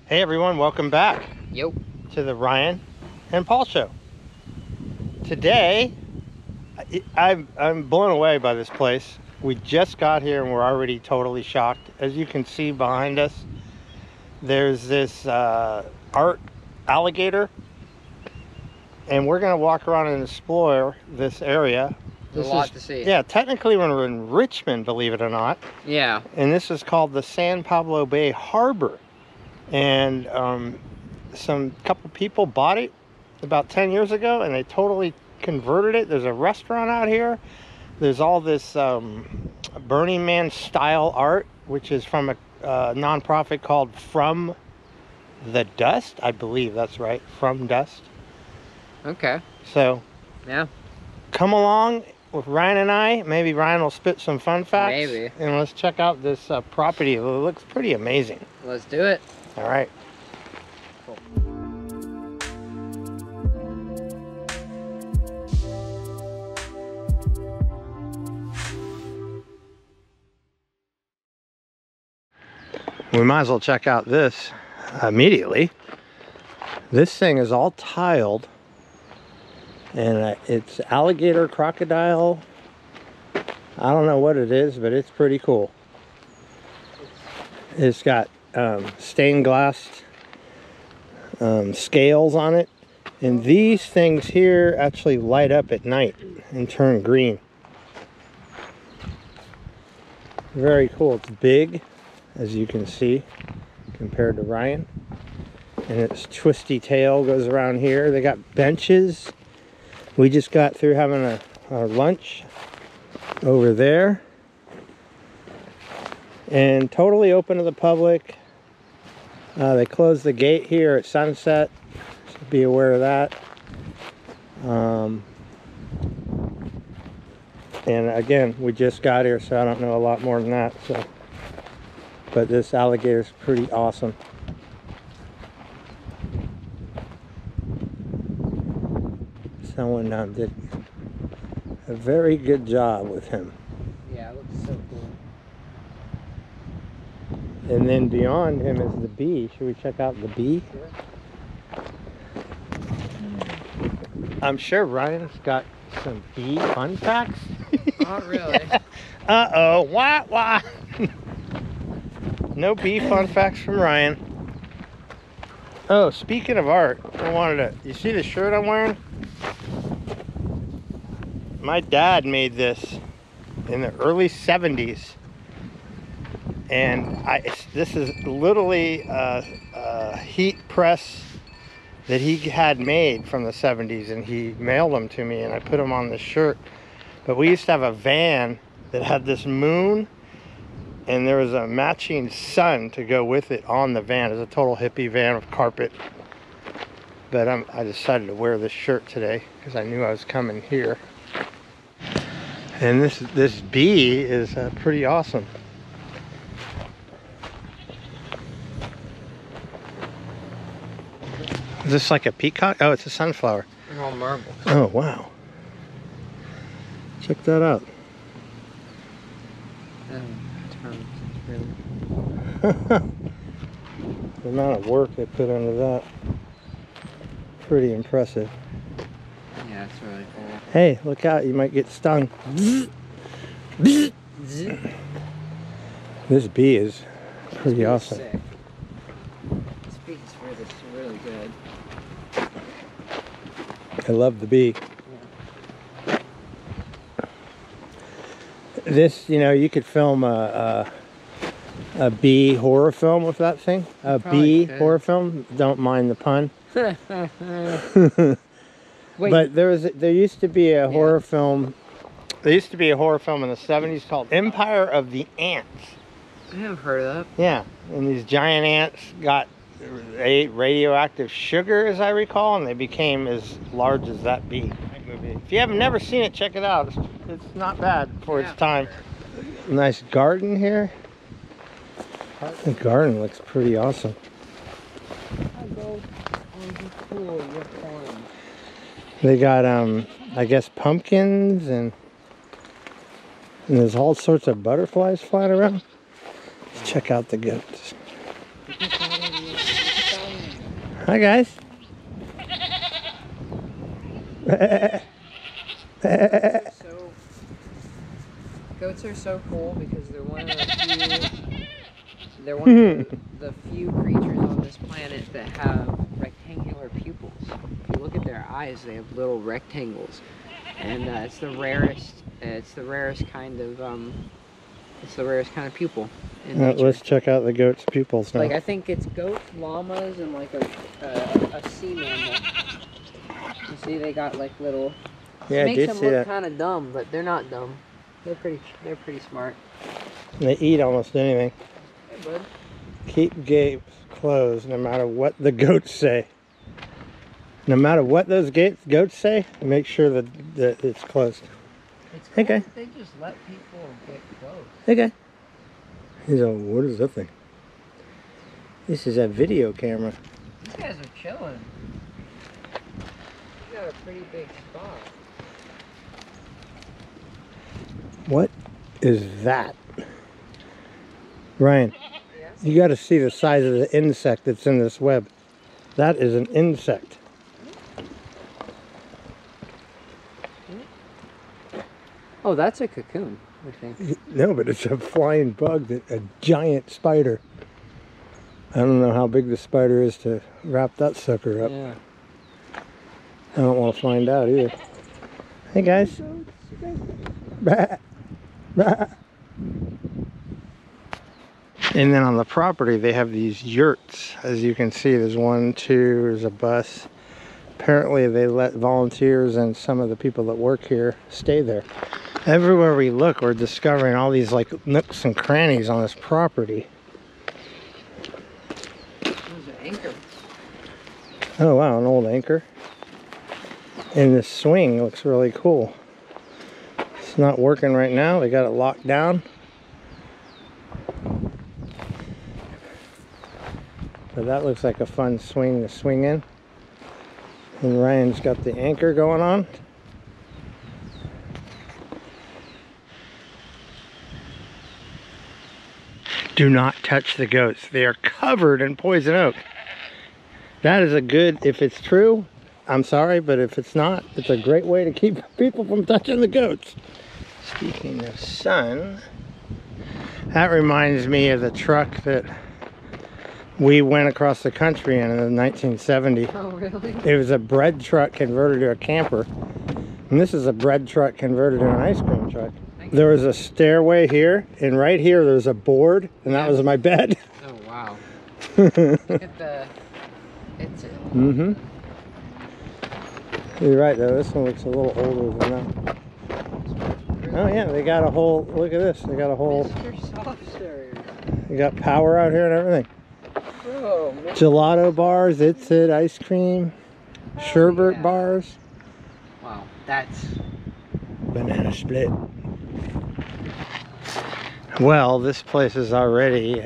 Hey everyone, welcome back Yep. to the Ryan and Paul show. Today, I'm blown away by this place. We just got here and we're already totally shocked. As you can see behind us, there's this art alligator, and we're gonna walk around and explore this area. There's a lot to see. Yeah, technically we're in Richmond, believe it or not. Yeah. And this is called the San Pablo Bay Harbor. And some couple people bought it about 10 years ago and they totally converted it. There's a restaurant out here. There's all this Burning Man style art, which is from a nonprofit called From the Dust. I believe that's right, From Dust. Okay. So yeah, come along with Ryan and I. Maybe Ryan will spit some fun facts. Maybe. And let's check out this property. It looks pretty amazing. Let's do it. All right. Cool. We might as well check out this immediately. This thing is all tiled, and it's alligator, crocodile. I don't know what it is, but it's pretty cool. It's got stained glass scales on it, and these things here actually light up at night and turn green. Very cool. It's big, as you can see, compared to Ryan, and its twisty tail goes around here. They got benches. We just got through having our lunch over there, and totally open to the public. They close the gate here at sunset, so be aware of that. And again, we just got here, so I don't know a lot more than that. So, but this alligator is pretty awesome. Someone did a very good job with him. Yeah, it looks so cool. And then beyond him is the bee. Should we check out the bee? Sure. I'm sure Ryan's got some bee fun facts. Not really. Uh-oh, wah. No bee fun facts from Ryan. Oh, speaking of art, you see the shirt I'm wearing? My dad made this in the early 70s. And this is literally a heat press that he had made from the 70s, and he mailed them to me, and I put them on this shirt. But we used to have a van that had this moon, and there was a matching sun to go with it on the van. It was a total hippie van with carpet. But I decided to wear this shirt today because I knew I was coming here. And this bee is pretty awesome. Is this like a peacock? Oh, it's a sunflower. They're all marble. Oh, wow. Check that out. The amount of work they put into that. Pretty impressive. Yeah, it's really cool. Hey, look out, you might get stung. This bee is pretty awesome. Sick. This bee's really good. I love the bee. Yeah. This, you could film a bee horror film with that thing. A bee horror film. Don't mind the pun. Wait. But there used to be a horror film. There used to be a horror film in the 70s called Empire of the Ants. I haven't heard of that. Yeah, and these giant ants ate radioactive sugar, as I recall, and they became as large as that bee. If you have never seen it, check it out. It's not bad for its time. Nice garden here. The garden looks pretty awesome. They got, I guess, pumpkins, and there's all sorts of butterflies flying around. Let's check out the goats. Hi guys. So, goats are so cool because they're one of the few. They're one of the few creatures on this planet that have rectangular pupils. If you look at their eyes, they have little rectangles, and it's the rarest. It's the rarest kind of. It's the rarest kind of pupil in nature. Let's check out the goat's pupils now. Like I think it's goats, llamas, and like a sea mammal. You see, they got like little. Yeah, It I makes did them see look that. kind of dumb, but they're not dumb. They're pretty smart. They eat almost anything. Hey, bud. Keep gates closed no matter what the goats say. No matter what those goats say, make sure that it's closed. It's Hey, cool guy. that they just let people get close. Hey guy. He's like, what is that thing? This is a video camera. These guys are chilling. You got a pretty big spot. What is that? Ryan, Yeah. you got to see the size of the insect that's in this web. That is an insect. Oh, that's a cocoon, I think. No, but it's a flying bug, a giant spider. I don't know how big the spider is to wrap that sucker up. Yeah. I don't want to find out either. Hey guys. Bah. Bah. And then on the property they have these yurts. As you can see, there's 1, 2, there's a bus. Apparently they let volunteers and some of the people that work here stay there. Everywhere we look, we're discovering all these like nooks and crannies on this property. There's an anchor. Oh wow, an old anchor. And this swing looks really cool. It's not working right now. They got it locked down. But that looks like a fun swing to swing in. And Ryan's got the anchor going on. Do not touch the goats. They are covered in poison oak. That is a good, if it's true, I'm sorry, but if it's not, it's a great way to keep people from touching the goats. Speaking of sun, that reminds me of the truck that we went across the country in the 1970s. Oh, really? It was a bread truck converted to a camper. And this is a bread truck converted to an ice cream truck. There was a stairway here, and right here there's a board, and that was my bed. Oh, wow. Look at the... It's it. Mm-hmm. You're right, though. This one looks a little older than that. Oh, yeah, they got a whole... Look at this. They got a whole... Mr. Soft Serve. They got power out here and everything. Bro, Gelato bars, It's It, ice cream, sherbet yeah. bars. Wow, that's... Banana split. Well, this place is already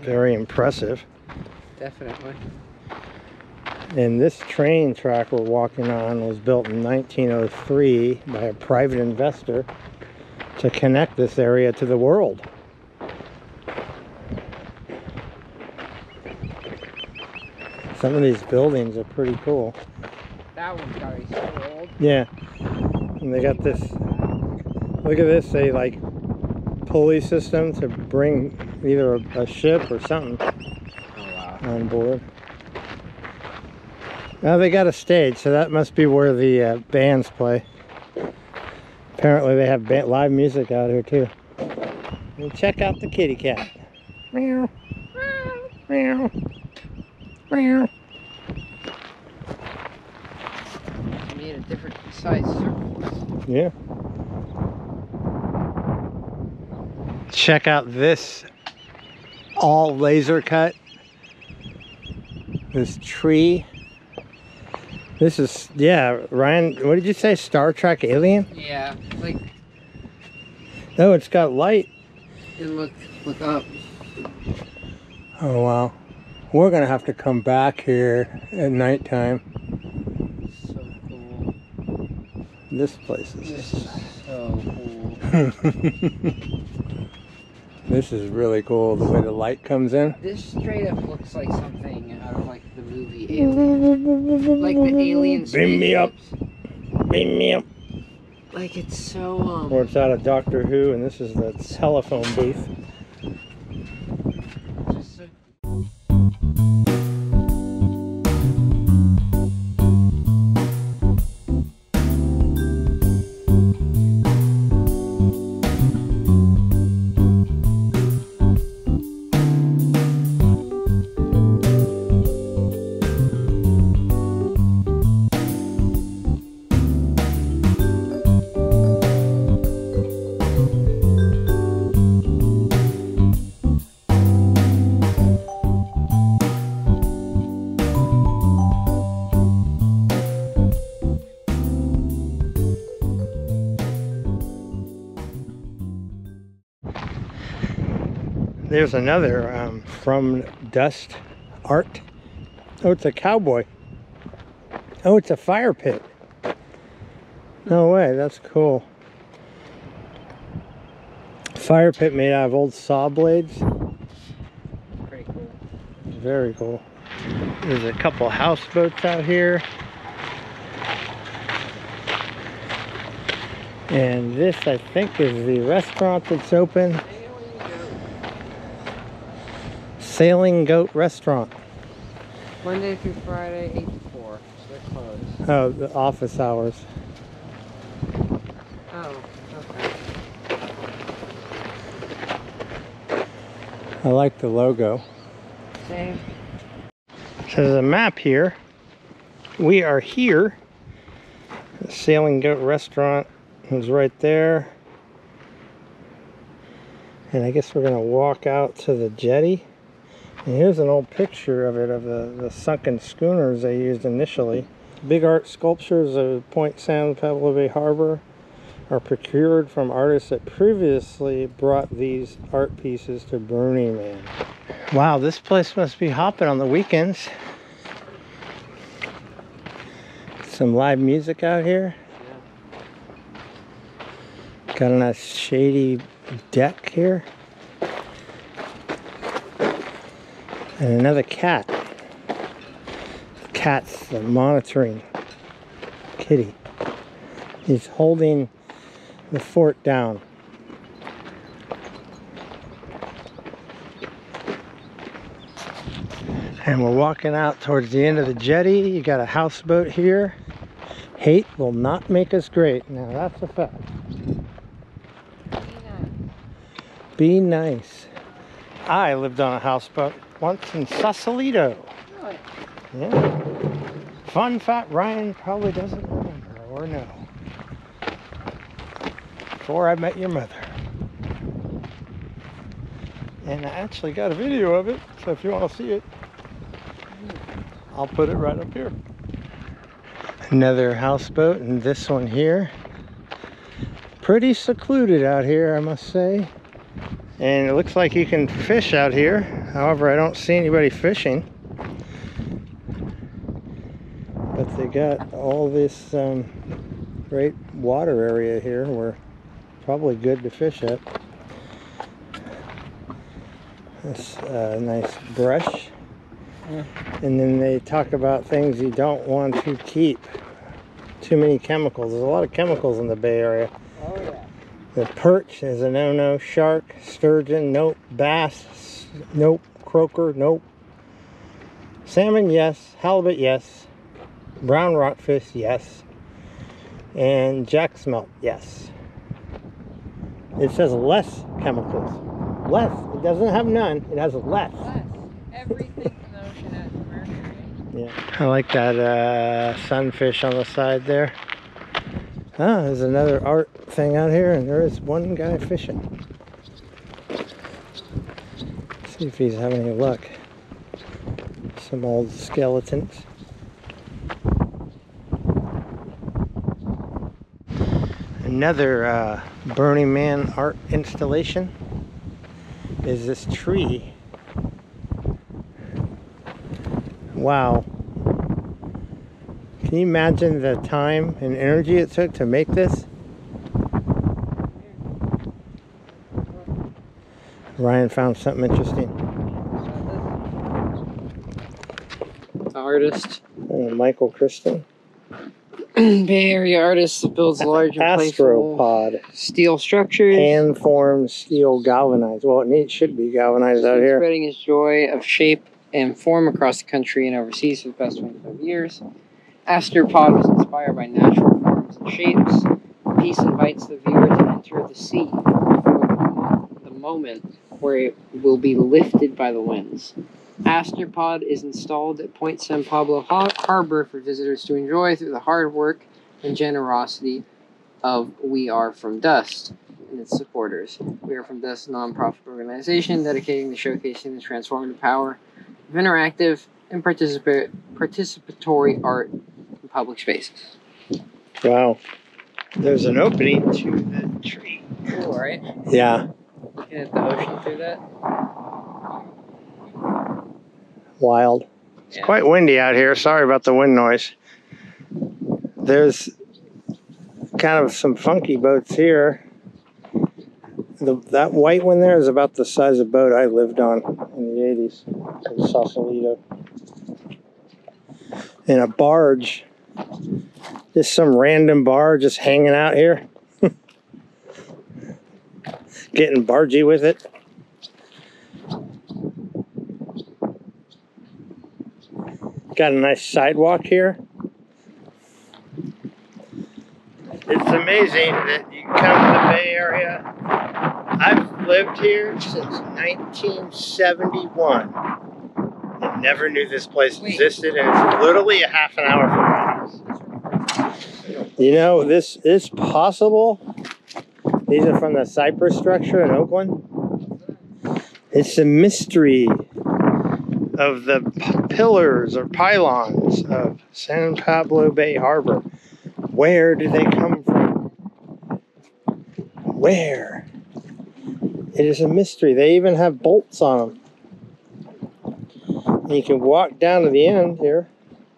very impressive. Definitely. And this train track we're walking on was built in 1903 by a private investor to connect this area to the world. Some of these buildings are pretty cool. That one's gotta be so old. Yeah. And they got this, look at this, they like pulley system to bring either a ship or something on board. Now they got a stage, so that must be where the bands play. Apparently they have live music out here too. And check out the kitty cat. Meow. Meow. Meow. You need a different size circles. Yeah. Check out this all laser cut. This tree. This is, yeah, Ryan, what did you say? Star Trek alien? Yeah, like, Oh, it's got light. and look up. Oh, wow. We're going to have to come back here at nighttime. So cool. This place This is is so cool. This is really cool, the way the light comes in. This straight up looks like something out of like the movie Alien. Like the alien spaceships. Beam me up. Beam me up. Like it's so Or it's out of Doctor Who, and this is the telephone booth. just so There's another from dust art. Oh, it's a cowboy. Oh, it's a fire pit. No way, that's cool. Fire pit made out of old saw blades. pretty cool. Very cool. There's a couple houseboats out here. And this, I think, is the restaurant that's open. Sailing Goat Restaurant. Monday through Friday, 8 to 4. So they're closed. Oh, the office hours. Oh, okay. I like the logo. Same. So there's a map here. We are here. The Sailing Goat Restaurant is right there. And I guess we're going to walk out to the jetty. And here's an old picture of it, of the sunken schooners they used initially. Big art sculptures of Point San Pablo Bay Harbor are procured from artists that previously brought these art pieces to Burning Man. Wow, this place must be hopping on the weekends. Some live music out here. Yeah. Got a nice shady deck here. And another cat. The cat's the monitoring kitty. He's holding the fort down. And we're walking out towards the end of the jetty. You got a houseboat here. Hate will not make us great. Now that's a fact. Be nice. I lived on a houseboat once in Sausalito. Really? Yeah. Fun fact, Ryan probably doesn't remember or know. Before I met your mother. And I actually got a video of it, so if you want to see it, I'll put it right up here. Another houseboat, and this one here. Pretty secluded out here, I must say. And it looks like you can fish out here. However, I don't see anybody fishing. But they got all this great water area here where probably good to fish at. This nice brush. And then they talk about things you don't want to keep. Too many chemicals. There's a lot of chemicals in the Bay Area. Oh yeah. The perch is a no-no. Shark, sturgeon, nope. Bass, nope. Croaker, nope. Salmon, yes. Halibut, yes. Brown rockfish, yes. And jack smelt, yes. It says less chemicals. Less. It doesn't have none. It has less. Less. Everything in the ocean has mercury. Yeah. I like that sunfish on the side there. Ah, there's another art thing out here, and there is one guy fishing. See if he's having any luck. Some old skeletons. Another Burning Man art installation is this tree. Wow. Can you imagine the time and energy it took to make this? Ryan found something interesting. Artist. Michael Christian. Bay Area artist that builds large and playful Astropod. steel structures. Hand-formed steel galvanized. Well, it should be galvanized out here. Spreading his joy of shape and form across the country and overseas for the past 25 years. Astropod was inspired by natural forms and shapes. The piece invites the viewer to enter the sea for the moment where it will be lifted by the winds. Astropod is installed at Point San Pablo Harbor for visitors to enjoy through the hard work and generosity of We Are From Dust and its supporters. We Are From Dust, a non-profit organization dedicating to showcasing the transformative power of interactive and participatory art in public spaces. Wow. There's an opening to the tree. Cool, right? Yeah. Looking at the ocean through that. Wild. It's quite windy out here. Sorry about the wind noise. There's kind of some funky boats here. That white one there is about the size of boat I lived on in the 80s. In Sausalito. And a barge. Just some random barge just hanging out here. Getting bargy with it. Got a nice sidewalk here. It's amazing that you come to the Bay Area. I've lived here since 1971 and never knew this place existed, and it's literally a half an hour from my house. You know, this is possible. These are from the Cypress structure in Oakland. It's a mystery of the pillars or pylons of San Pablo Bay Harbor. Where do they come from? Where? It is a mystery. They even have bolts on them. And you can walk down to the end here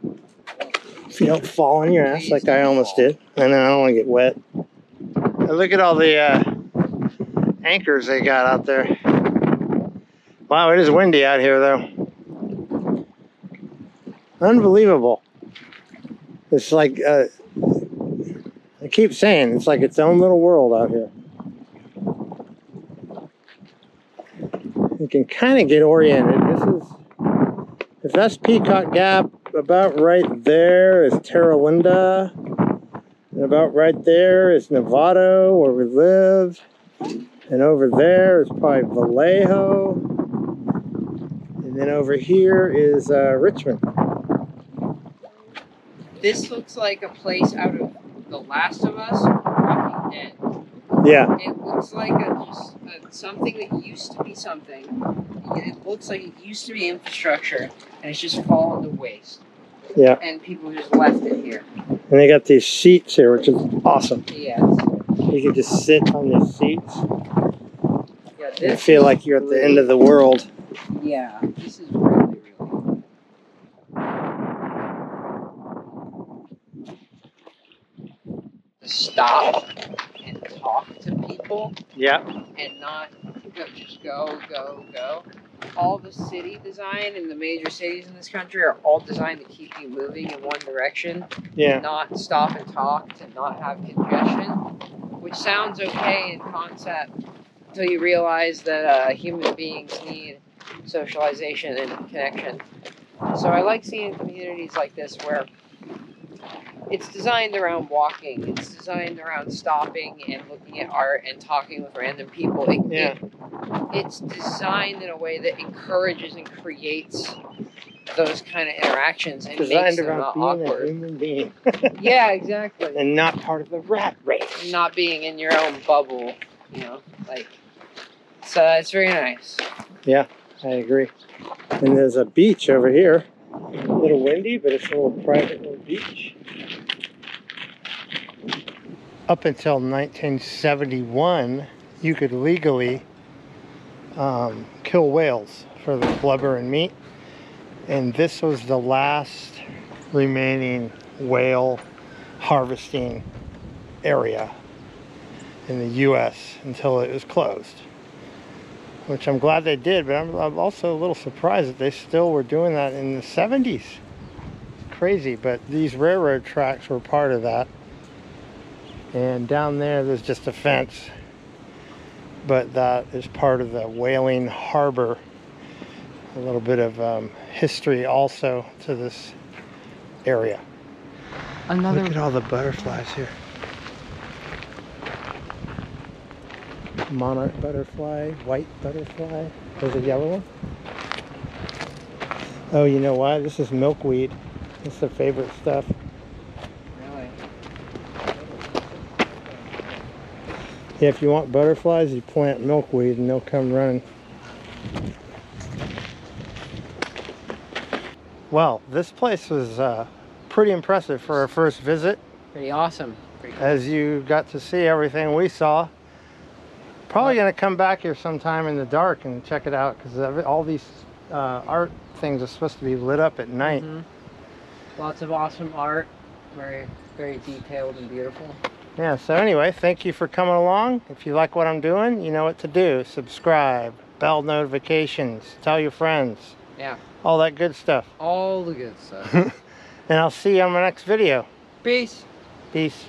if you don't fall on your ass like I almost did. And then I don't want to get wet. And look at all the anchors they got out there. Wow, it is windy out here though. Unbelievable. It's like, I keep saying, it's like its own little world out here. You can kind of get oriented. If that's Peacock Gap, about right there is Terra Linda. And about right there is Novato, where we live. And over there is probably Vallejo. And then over here is Richmond. This looks like a place out of The Last of Us or Walking Dead. Yeah. It looks like something that used to be something. It looks like it used to be infrastructure, and it's just fallen to waste. Yeah. And people just left it here. And they got these seats here, which is awesome. Yeah. You can just sit on these seats Yeah, and feel like you're at the end of the world. Yeah, this is really, really cool. Stop and talk to people. Yeah. And not just go. All the city design in the major cities in this country are all designed to keep you moving in one direction. Yeah. To not stop and talk, to not have congestion, which sounds okay in concept until you realize that human beings need socialization and connection. So I like seeing communities like this where it's designed around walking, it's designed around stopping and looking at art and talking with random people. It's designed in a way that encourages and creates those kind of interactions and makes them not awkward. A human being. Yeah, exactly. And not part of the rat race. Not being in your own bubble, so it's very nice. Yeah, I agree. And there's a beach over here. A little windy, but it's a little private little beach. Up until 1971, you could legally kill whales for the blubber and meat. And this was the last remaining whale harvesting area in the U.S. until it was closed. which I'm glad they did, but I'm also a little surprised that they still were doing that in the 70s. Crazy, but these railroad tracks were part of that. And down there's just a fence, but that is part of the whaling harbor. A little bit of history also to this area. Look at all the butterflies here. Monarch butterfly, white butterfly. There's a yellow one. Oh, you know why? This is milkweed. It's their favorite stuff. Really? Yeah, if you want butterflies, you plant milkweed and they'll come running. Well, this place was pretty impressive for our first visit. Pretty awesome. Pretty cool. As you got to see everything we saw. Probably going to come back here sometime in the dark and check it out, because all these art things are supposed to be lit up at night. Lots of awesome art. Very, very detailed and beautiful. Yeah, so anyway, thank you for coming along. If you like what I'm doing, you know what to do. Subscribe, bell notifications, tell your friends. Yeah. All that good stuff. All the good stuff. And I'll see you on my next video. Peace. Peace.